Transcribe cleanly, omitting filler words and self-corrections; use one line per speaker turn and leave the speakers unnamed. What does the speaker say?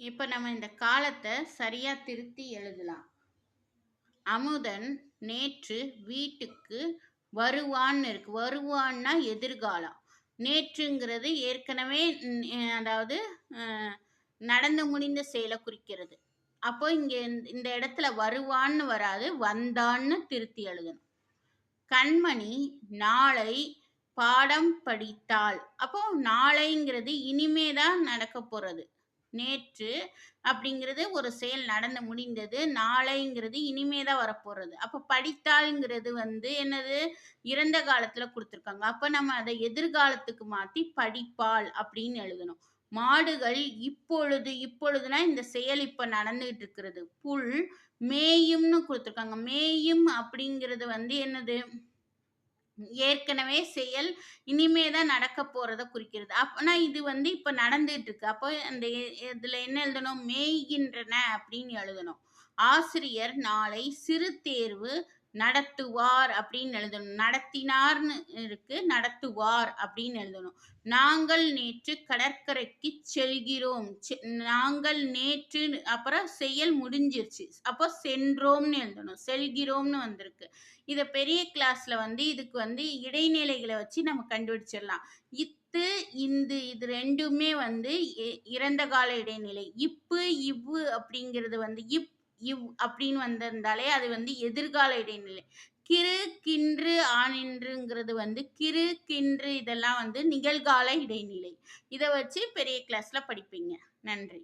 இப்ப நம்ம இந்த காலத்த சரியா திருத்தி எழுதலாம். அமுதன் நேற்று வீட்டுக்கு வருவான்னு இருக்கு. வருவான்னா எதிர்காலம். நேற்றுங்கிறது ஏற்கனவே அதாவது அ நடந்து முடிந்த செயல குறிக்கிறது. அப்போ இங்க இந்த இடத்துல வருவான்னு வராது, வந்தான்னு திருத்தி எழுதணும். கண்மணி நாளை பாடம் படித்தாள். அப்போ நாளைங்கிறது இனிமே தான் நடக்கப் போறது. நேற்று அப்படிங்கிறது ஒரு செயல் நடந்து முடிந்தது. நாளைங்கிறது இனிமே தான் வரப்போறது. அப்ப படித்தாள்ங்கிறது என்னது? இறந்த காலத்துல குடுத்துருக்காங்க. அப்ப நம்ம அத எதிர்காலத்துக்கு மாத்தி படிப்பாள் அப்படின்னு எழுதணும். மாடுகள் இப்பொழுது இப்பொழுதுனா இந்த செயல் இப்ப நடந்துகிட்டு இருக்கிறது. புல் மேயும்னு குடுத்துருக்காங்க. மேயும் அப்படிங்கிறது என்னது? ஏற்கனவே செயல் இனிமே தான் நடக்கப் போறத குறிக்கிறது. அப்பனா இது இப்ப நடந்துட்டு இருக்கு. அப்போ அந்த இதுல என்ன எழுதணும்? மேய்கின்றன அப்படின்னு எழுதணும். ஆசிரியர் நாளை சிறு தேர்வு நடத்துவார் அப்படின்னு எழுதணும். நடத்தினார்ன்னு இருக்கு. நடத்துவார் அப்படின்னு எழுதணும். நாங்கள் நேற்று கடற்கரைக்கு செல்கிறோம். நாங்கள் நேற்று அப்புறம் செயல் முடிஞ்சிருச்சு. அப்போ சென்றோம்னு எழுதணும். செல்கிறோம்னு வந்திருக்கு. இத பெரிய கிளாஸ்ல இதுக்கு இடைநிலைகள வச்சு நம்ம கண்டுபிடிச்சிடலாம். இத்து, இந்து இது 2மே இறந்த கால இடைநிலை. இப்பு, இவ்வு அப்படிங்கிறது இப், இவ் அப்படின்னு வந்திருந்தாலே அது எதிர்கால இடைநிலை. கிறு, கின்று, ஆனின்றுங்கிறது கிறு, கின்று இதெல்லாம் நிகழ்கால இடைநிலை. இத வச்சு பெரிய கிளாஸ்ல படிப்பீங்க. நன்றி.